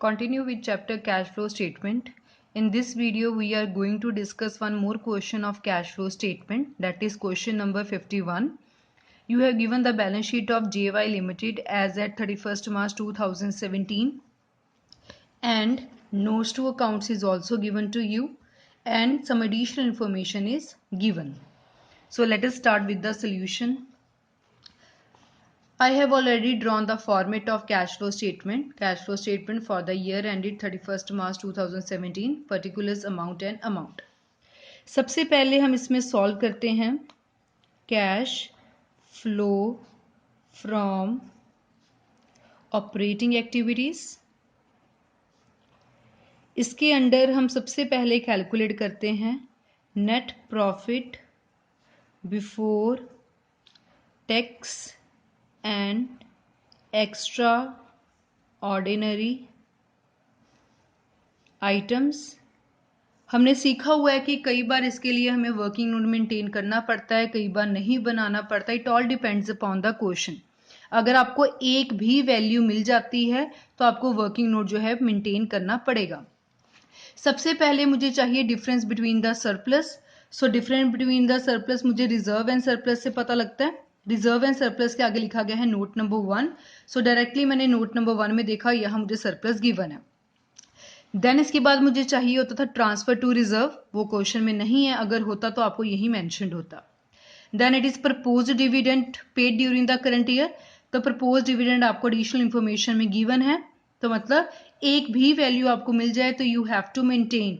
Continue with chapter cash flow statement. In this video, we are going to discuss one more question of cash flow statement, that is question number 51. You have given the balance sheet of JY Limited as at 31st March 2017 and notes to accounts is also given to you and some additional information is given. So let us start with the solution. I have already drawn the format of cash flow statement for the year ended 31st March 2017, particulars, amount and amount. सबसे पहले हम इसमें solve करते हैं cash flow from operating activities. इसके under हम सबसे पहले कैलकुलेट करते हैं net profit before tax and extra ordinary items. हमने सीखा हुआ है कि कई बार इसके लिए हमें वर्किंग नोट मेंटेन करना पड़ता है, कई बार नहीं बनाना पड़ता। It all depends upon the question. अगर आपको एक भी वैल्यू मिल जाती है तो आपको वर्किंग नोट जो है मेंटेन करना पड़ेगा। सबसे पहले मुझे चाहिए difference between the surplus. So difference between the surplus मुझे रिजर्व एंड सरप्लस से पता लगता है। रिजर्व एंड सरप्लस के आगे लिखा गया है नोट नंबर 1। सो डायरेक्टली मैंने नोट नंबर 1 में देखा यहाँ मुझे सरप्लस गिवन है। देन इसके बाद मुझे चाहिए होता था ट्रांसफर टू रिजर्व, वो क्वेश्चन में नहीं है, अगर होता तो आपको यही मेंशन्ड होता। Then it is proposed dividend paid during the current year. तो प्रपोज्ड डिविडेंड आपको एडिशनल इंफॉर्मेशन में गिवन है, तो मतलब एक भी वैल्यू आपको मिल जाए तो you have to maintain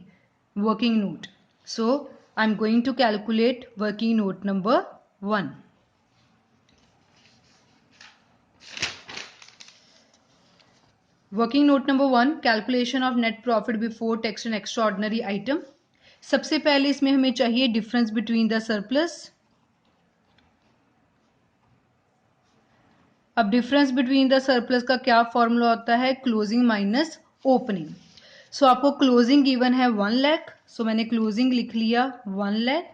working note. So I am going to calculate working note number 1। Working note number 1, calculation of net profit before tax and extraordinary item. सबसे पहले इसमें हमें चाहिए डिफरेंस बिटवीन द सरप्लस। अब difference between the surplus का क्या formula होता है? Closing minus opening. सो आपको क्लोजिंग गिवन है 1 लाख, सो मैंने क्लोजिंग लिख लिया 1 लाख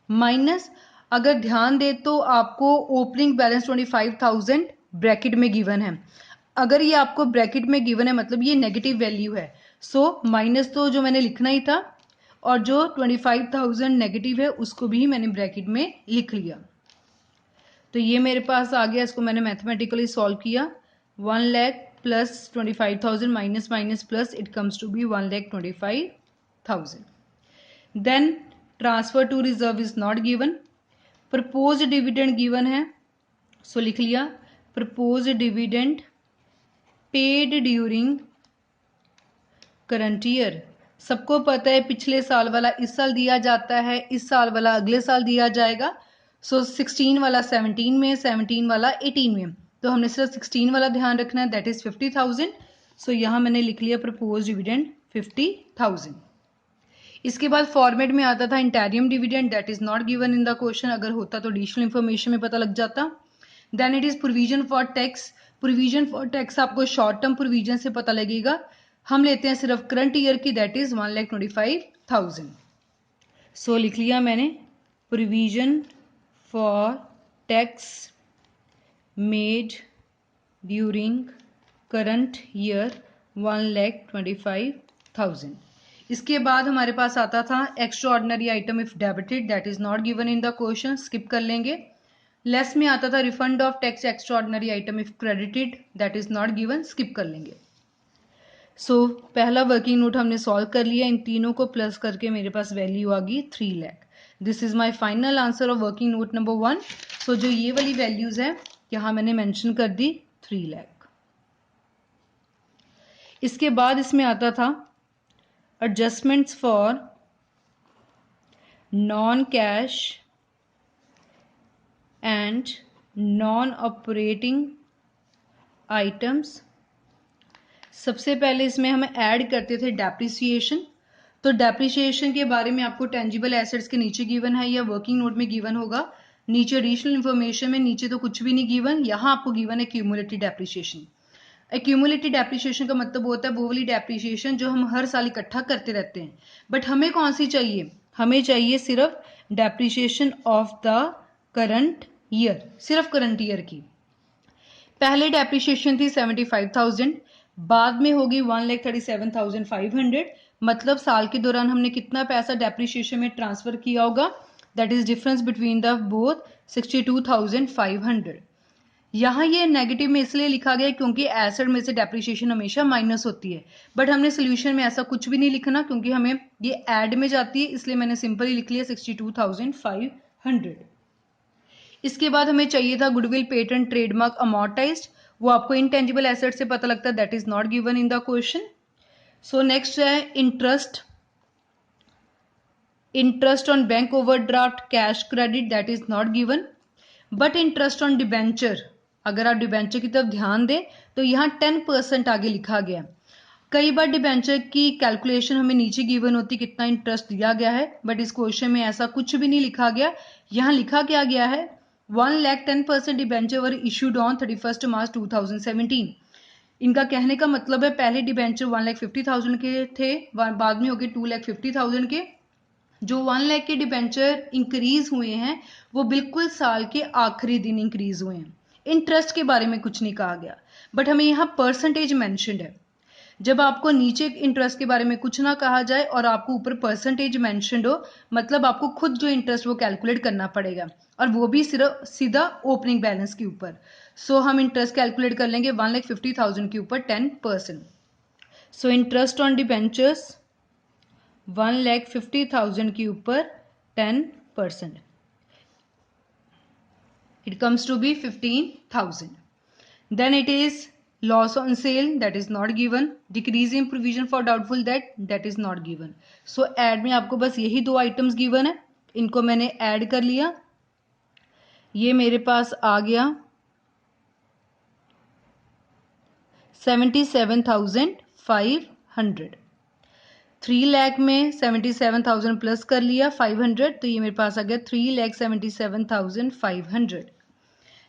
माइनस, अगर ध्यान दे तो आपको ओपनिंग बैलेंस 25,000 ब्रैकेट में गिवन है। अगर ये आपको ब्रैकेट में गिवन है मतलब ये नेगेटिव वैल्यू है। सो माइनस तो जो मैंने लिखना ही था और जो 25,000 नेगेटिव है उसको भी मैंने ब्रैकेट में लिख लिया। तो ये मेरे पास आ गया, इसको मैंने मैथमेटिकली सॉल्व किया। 1 lakh plus 25,000 minus minus plus, it comes to be 1,25,000। Then transfer to reserve is not given. Propose dividend given है, सो लिख लिया propose dividend paid during current year. सबको पता है पिछले साल वाला इस साल दिया जाता है, इस साल वाला अगले साल दिया जाएगा। सो 16 वाला 17 में, 17 वाला 18 में, तो हमने सिर्फ 16 वाला ध्यान रखना है, दैट इज 50,000। सो यहाँ मैंने लिख लिया प्रपोज डिविडेंड 50,000। इसके बाद फॉर्मेट में आता था interim dividend, that is not given in the question, अगर होता तो एडिशनल इंफॉर्मेशन में पता लग जाता। Then it is provision for tax. Provision for tax आपको शॉर्ट टर्म प्रोविजन से पता लगेगा, हम लेते हैं सिर्फ करंट ईयर की, दैट इज 1,25,000। सो लिख लिया मैंने provision for tax made during current year 1,25,000। इसके बाद हमारे पास आता था extraordinary item if debited, that is not given in the question, skip कर लेंगे। लेस में आता था refund of tax extra ordinary item if credited, that is not given, skip कर लेंगे। सो पहला वर्किंग नोट हमने सॉल्व कर लिया, इन तीनों को प्लस करके मेरे पास वैल्यू आ गई 3 lakh. This is my final answer of working note number 1। सो जो ये वाली वैल्यूज है यहाँ मैंने मेंशन कर दी 3 लाख। इसके बाद इसमें आता था adjustments for non cash and non operating items. सबसे पहले इसमें हम ऐड करते थे डेप्रिसिएशन। तो डेप्रिसिएशन के बारे में आपको टेंजिबल एसेट्स के नीचे गिवन है या वर्किंग नोट में गिवन होगा, नीचे एडिशनल इंफॉर्मेशन में नीचे तो कुछ भी नहीं गिवन, यहाँ आपको गिवन है क्यूमुलेटिव डेप्रिसिएशन। एक्यूमुलेटिव डेप्रिसिएशन का मतलब होता है वो वाली डेप्रिसिएशन जो हम हर साल इकट्ठा करते रहते हैं। बट हमें कौन सी चाहिए? हमें चाहिए सिर्फ depreciation of the current year, सिर्फ करंट ईयर की। पहले डेप्रिसिएशन थी 75,000, बाद में होगी 1,37,500, मतलब साल के दौरान हमने कितना पैसा डेप्रिसिएशन में ट्रांसफर किया होगा, that is difference between the both 62,500। यहाँ ये नेगेटिव में इसलिए लिखा गया क्योंकि एसेट में से डेप्रिसिएशन हमेशा माइनस होती है, बट हमने सोल्यूशन में ऐसा कुछ भी नहीं लिखना क्योंकि हमें ये ऐड में जाती है, इसलिए मैंने सिंपली लिख लिया 62,500। इसके बाद हमें चाहिए था गुडविल, पेटेंट, ट्रेडमार्क, अमोर्टाइज्ड, वो आपको इनटेंजिबल एसेट से पता लगता है, that is not given in the question. So next है interest, interest on bank overdraft, cash credit, that is not given, but interest on debenture, अगर आप डिबेंचर की तरफ ध्यान दें तो यहाँ 10% आगे लिखा गया। कई बार डिबेंचर की कैलकुलेशन हमें नीचे गिवन होती कितना इंटरेस्ट दिया गया है, बट इस क्वेश्चन में ऐसा कुछ भी नहीं लिखा गया। यहाँ लिखा क्या गया है 1,10% डिबेंचर वर इशूड ऑन 31 मार्च 2017। इनका कहने का मतलब है पहले डिबेंचर 1,50,000 के थे, बाद में हो गए 2,50,000 के। जो 1 लाख के डिबेंचर इंक्रीज हुए हैं वो बिल्कुल साल के आखिरी दिन इंक्रीज हुए हैं। इंटरेस्ट के बारे में कुछ नहीं कहा गया, बट हमें यहाँ परसेंटेज मेंशन्ड है। जब आपको नीचे इंटरेस्ट के बारे में कुछ ना कहा जाए और आपको ऊपर परसेंटेज मेंशन्ड हो, मतलब आपको खुद जो इंटरेस्ट वो कैलकुलेट करना पड़ेगा, और वो भी सिर्फ सीधा ओपनिंग बैलेंस के ऊपर। सो हम इंटरेस्ट कैलकुलेट कर लेंगे 1,50,000 के ऊपर 10%। सो इंटरेस्ट ऑन डिबेंचर्स 1,50,000 के ऊपर 10%, it comes to be 15,000. Then it is loss on sale, that is not given, decrease in provision for doubtful debt, that is not given. So add में आपको बस यही दो आइटम्स गिवन है, इनको मैंने ऐड कर लिया, ये मेरे पास आ गया 77,500। 3 लाख में 77,000 प्लस कर लिया 500, तो ये मेरे पास आ गया 3,77,500।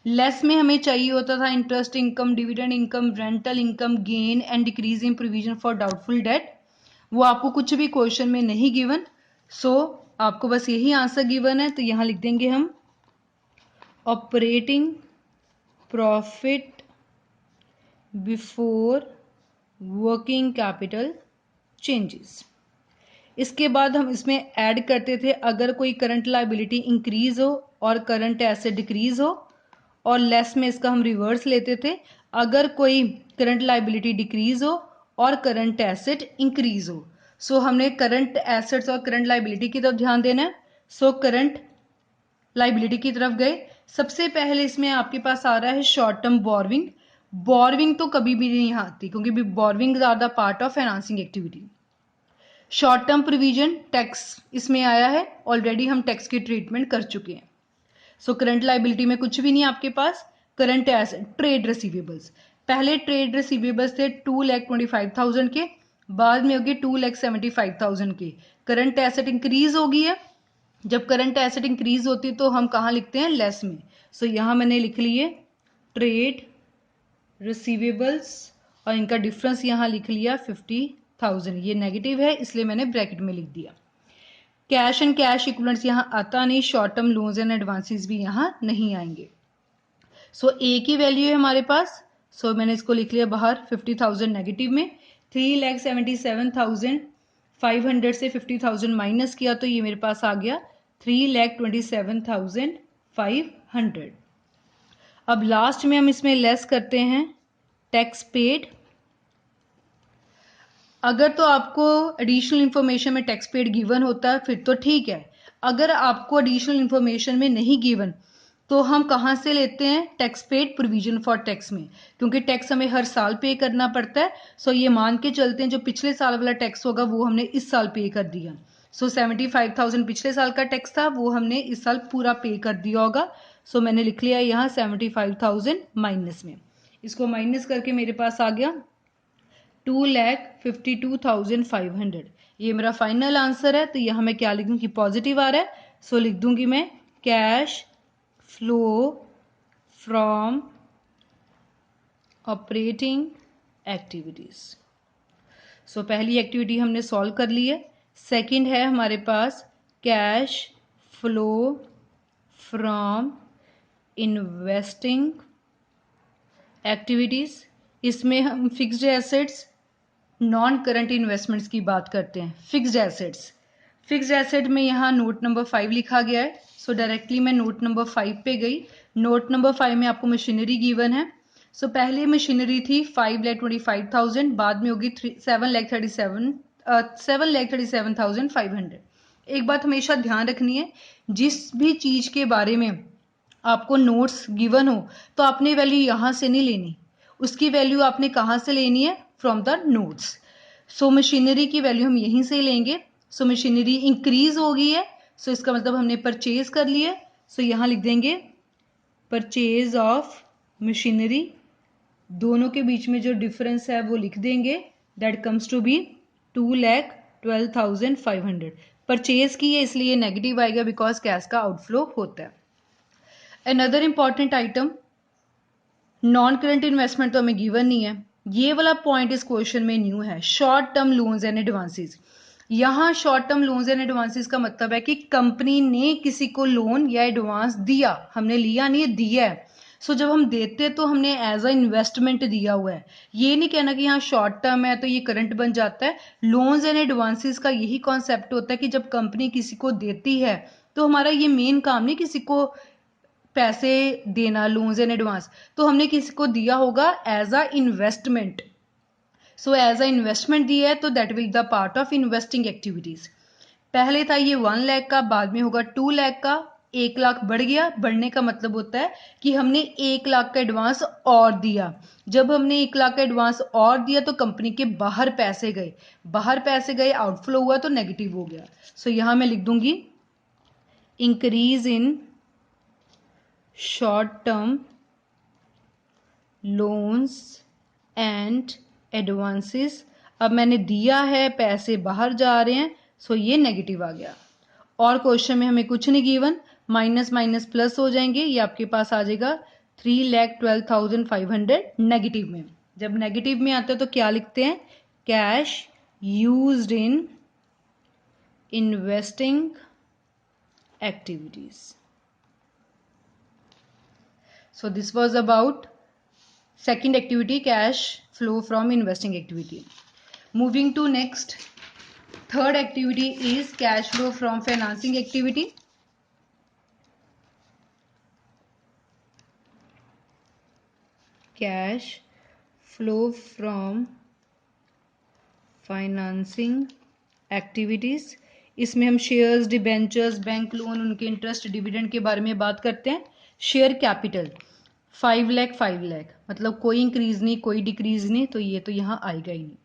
लेस में हमें चाहिए होता था interest income, dividend income, rental income, gain and decrease in provision for doubtful debt. वो आपको कुछ भी क्वेश्चन में नहीं गिवन, सो आपको बस यही आंसर गिवन है, तो यहाँ लिख देंगे हम operating profit before working capital changes. इसके बाद हम इसमें ऐड करते थे अगर कोई करंट लायबिलिटी इंक्रीज हो और करंट एसेट डिक्रीज हो, और लेस में इसका हम रिवर्स लेते थे अगर कोई करंट लायबिलिटी डिक्रीज हो और करंट एसेट इंक्रीज हो। सो हमने करंट एसेट्स और करंट लायबिलिटी की तरफ ध्यान देना है। सो करंट लायबिलिटी की तरफ गए, सबसे पहले इसमें आपके पास आ रहा है शॉर्ट टर्म बोरविंग। बोरविंग तो कभी भी नहीं आती क्योंकि borrowing are the part of financing activity. Short term provision tax इसमें आया है, ऑलरेडी हम टैक्स की ट्रीटमेंट कर चुके हैं। सो करंट लायबिलिटी में कुछ भी नहीं आपके पास। करंट एसेट ट्रेड रिसीवेबल्स, पहले ट्रेड रिसीवेबल्स थे 2,25,000 के, बाद में हो गए 2,75,000 के। करंट एसेट इंक्रीज हो गई है, जब करंट एसेट इंक्रीज होती है तो हम कहाँ लिखते हैं लेस में। सो यहाँ मैंने लिख लिए ट्रेड रिसीवेबल्स और इनका डिफरेंस यहाँ लिख लिया 50,000, ये नेगेटिव है इसलिए मैंने ब्रैकेट में लिख दिया। कैश एंड कैश इक्विवेलेंट्स यहाँ आता नहीं, short term loans and advances भी यहाँ नहीं आएंगे। सो एक ही वैल्यू है हमारे पास, सो मैंने इसको लिख लिया बाहर 50,000 नेगेटिव में। 3,77,500 से 50,000 माइनस किया तो ये मेरे पास आ गया 3,27,500। अब लास्ट में हम इसमें लेस करते हैं टैक्स पेड। अगर तो आपको एडिशनल इंफॉर्मेशन में टैक्स पेड गिवन होता है फिर तो ठीक है, अगर आपको एडिशनल इंफॉर्मेशन में नहीं गिवन तो हम कहाँ से लेते हैं tax paid provision for tax में, क्योंकि टैक्स हमें हर साल पे करना पड़ता है। सो ये मान के चलते हैं जो पिछले साल वाला टैक्स होगा वो हमने इस साल पे कर दिया। सो 75,000 पिछले साल का टैक्स था वो हमने इस साल पूरा पे कर दिया होगा। सो मैंने लिख लिया यहाँ 75,000 माइनस में, इसको माइनस करके मेरे पास आ गया 2,52,500। ये मेरा फाइनल आंसर है, तो यहाँ मैं क्या लिख दूँ कि पॉजिटिव आ रहा है, सो लिख दूंगी मैं cash flow from operating activities. So पहली एक्टिविटी हमने सॉल्व कर ली है। सेकंड है हमारे पास cash flow from investing activities, इसमें हम fixed assets, non current investments की बात करते हैं। फिक्स्ड एसेट्स, फिक्स्ड एसेट में यहाँ नोट नंबर 5 लिखा गया है। सो डायरेक्टली मैं नोट नंबर 5 पे गई। नोट नंबर 5 में आपको मशीनरी गिवन है। सो पहले मशीनरी थी 5,25,000, बाद में होगी 7,37,500। एक बात हमेशा ध्यान रखनी है, जिस भी चीज के बारे में आपको नोट्स गिवन हो तो आपने वैल्यू यहाँ से नहीं लेनी, उसकी वैल्यू आपने कहाँ से लेनी है, from the notes. So machinery की वैल्यू हम यहीं से लेंगे। सो मशीनरी इंक्रीज हो गई है, सो इसका मतलब हमने परचेज कर लिया। सो यहाँ लिख देंगे परचेज ऑफ मशीनरी, दोनों के बीच में जो डिफरेंस है वो लिख देंगे, that comes to be 2,12,500। Purchase की है इसलिए नेगेटिव आएगा बिकॉज कैश का आउटफ्लो होता है। Another important item, non current investment तो हमें गिवन नहीं है। ये वाला पॉइंट इस क्वेश्चन में न्यू है, short term loans and advances. यहाँ short term loans and advances का मतलब है कि कंपनी ने किसी को लोन या एडवांस दिया, हमने लिया नहीं है, दिया है। सो जब हम देते तो हमने एज अ इन्वेस्टमेंट दिया हुआ है। ये नहीं कहना कि यहाँ शॉर्ट टर्म है तो ये करंट बन जाता है। लोन्स एंड एडवांसेस का यही कॉन्सेप्ट होता है कि जब कंपनी किसी को देती है तो हमारा ये मेन काम नहीं किसी को पैसे देना, लोन्स एंड एडवांस, तो हमने किसी को दिया होगा as a investment. So as a investment दिया है तो that will the part of investing activities. पहले था ये 1 लाख का, बाद में होगा 2 लाख का। 1 लाख बढ़ गया, बढ़ने का मतलब होता है कि हमने 1 लाख का एडवांस और दिया। जब हमने 1 लाख का एडवांस और दिया तो कंपनी के बाहर पैसे गए, बाहर पैसे गए, आउटफ्लो हुआ तो नेगेटिव हो गया। सो यहां मैं लिख दूंगी increase in short term loans and advances. अब मैंने दिया है, पैसे बाहर जा रहे हैं, सो ये नेगेटिव आ गया। और क्वेश्चन में हमें कुछ नहीं गिवन, माइनस माइनस प्लस हो जाएंगे, ये आपके पास आ जाएगा 3,12,500 नेगेटिव में। जब नेगेटिव में आता है तो क्या लिखते हैं, cash used in investing activities. So this was about second activity, cash flow from investing activity. Moving to next, third activity is cash flow from financing activity. Cash flow from financing activities. इसमें हम shares, debentures, bank loan, उनके interest, dividend के बारे में बात करते हैं। Share capital 5 lakh 5 lakh, मतलब कोई इंक्रीज नहीं कोई डिक्रीज नहीं, तो ये तो यहाँ आएगा ही नहीं।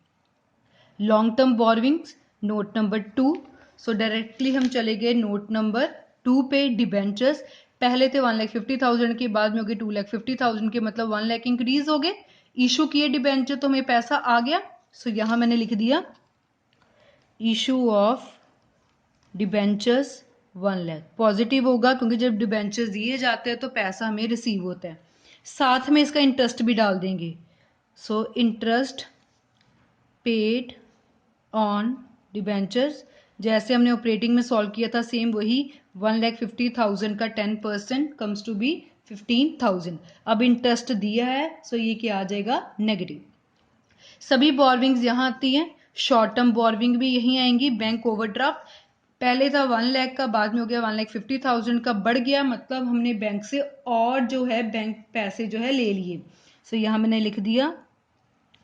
Long term borrowings, note number 2। So directly हम चले गए नोट नंबर 2 पे। डिबेंचर्स पहले थे 1,50,000 के, बाद में हो गए 2,50,000 के, मतलब 1 लाख इंक्रीज हो गए। इशू किए डिबेंचर तो हमें पैसा आ गया। सो यहां मैंने लिख दिया issue of debentures 1 lakh. Positive होगा क्योंकि जब डिबेंचर्स दिए जाते हैं तो पैसा हमें रिसीव होता है। साथ में इसका इंटरेस्ट भी डाल देंगे। So interest paid on debentures, जैसे हमने ऑपरेटिंग में सॉल्व किया था सेम वही। 1,50,000 का 10% कम्स टू बी 15,000। अब इंटरेस्ट दिया है, सो ये क्या आ जाएगा, नेगेटिव। सभी बोरविंग्स यहाँ आती हैं, शॉर्ट टर्म बोरविंग भी यहीं आएंगी। बैंक ओवरड्राफ्ट पहले था 1 लाख का, बाद में हो गया 1,50,000 का, बढ़ गया, मतलब हमने बैंक से और जो है बैंक पैसे जो है ले लिए। सो यहां मैंने लिख दिया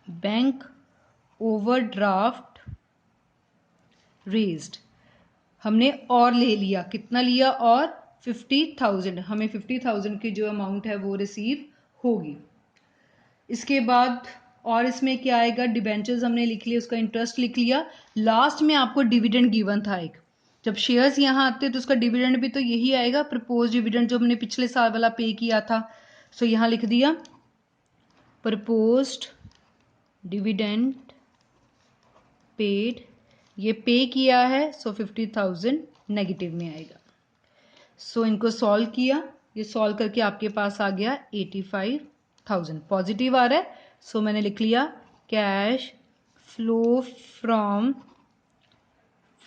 बैंक ओवरड्राफ्ट रेज्ड, हमने और ले लिया। कितना लिया, और 50,000, हमें 50,000 की जो अमाउंट है वो रिसीव होगी। इसके बाद और इसमें क्या आएगा, डिबेंचर्स हमने लिख लिया, उसका इंटरेस्ट लिख लिया। लास्ट में आपको डिविडेंड गिवन था एक, जब शेयर्स यहाँ आते तो उसका डिविडेंड भी तो यही आएगा, प्रपोज डिविडेंड जो हमने पिछले साल वाला पे किया था। सो यहाँ लिख दिया प्रपोज्ड डिविडेंड पेड, ये पे किया है, सो 50,000 नेगेटिव में आएगा। सो इनको सॉल्व किया, ये सॉल्व करके आपके पास आ गया 85,000, पॉजिटिव आ रहा है। सो मैंने लिख लिया cash flow from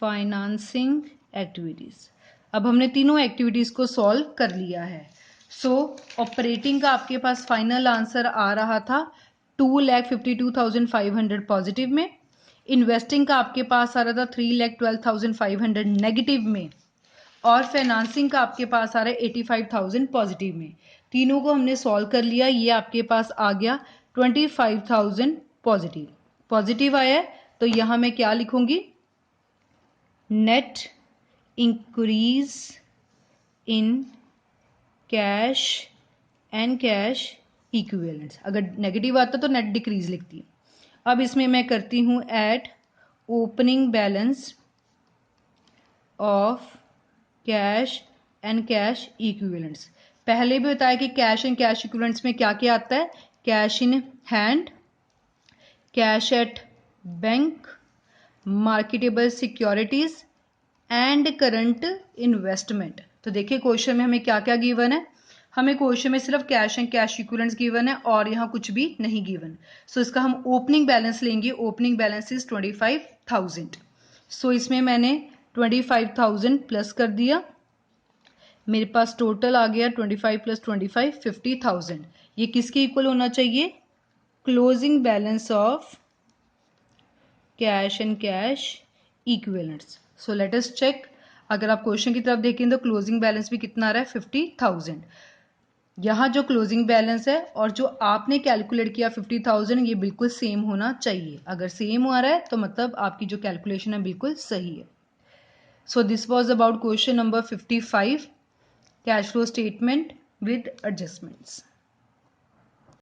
financing activities. अब हमने तीनों एक्टिविटीज को सॉल्व कर लिया है। सो ऑपरेटिंग का आपके पास फाइनल आंसर आ रहा था 2,52,500 पॉजिटिव में, इन्वेस्टिंग का आपके पास आ रहा था 3,12,500 नेगेटिव में, और फाइनेंसिंग का आपके पास आ रहा है 85,000 पॉजिटिव में। तीनों को हमने सॉल्व कर लिया, ये आपके पास आ गया 25,000 पॉजिटिव। पॉजिटिव आया है तो यहां मैं क्या लिखूंगी, net increase in cash and cash equivalents. अगर नेगेटिव आता तो नेट डिक्रीज लिखती। अब इसमें मैं करती हूं eight opening balance of cash and cash equivalents. पहले भी बताया कि कैश एंड कैश इक्विवेलेंट्स में क्या क्या आता है, cash in hand, cash at bank, marketable securities and current investment. तो देखिए क्वेश्चन में हमें क्या क्या गिवन है, हमें क्वेश्चन में सिर्फ cash and cash equivalents given है और यहाँ कुछ भी नहीं गिवन। सो इसका हम ओपनिंग बैलेंस लेंगे, ओपनिंग बैलेंस इज 25,000। सो इसमें मैंने 25,000 प्लस कर दिया, मेरे पास टोटल आ गया 25 प्लस 25 50,000। ये किसके इक्वल होना चाहिए, closing balance of cash and cash equivalents. So let us check, अगर आप क्वेश्चन की तरफ देखें तो क्लोजिंग बैलेंस भी कितना आ रहा है 50,000। यहाँ जो क्लोजिंग बैलेंस है और जो आपने कैलकुलेट किया 50,000 ये बिल्कुल सेम होना चाहिए। अगर सेम आ रहा है तो मतलब आपकी जो कैलकुलेशन है बिल्कुल सही है। So this was about question number 55, cash flow statement with adjustments.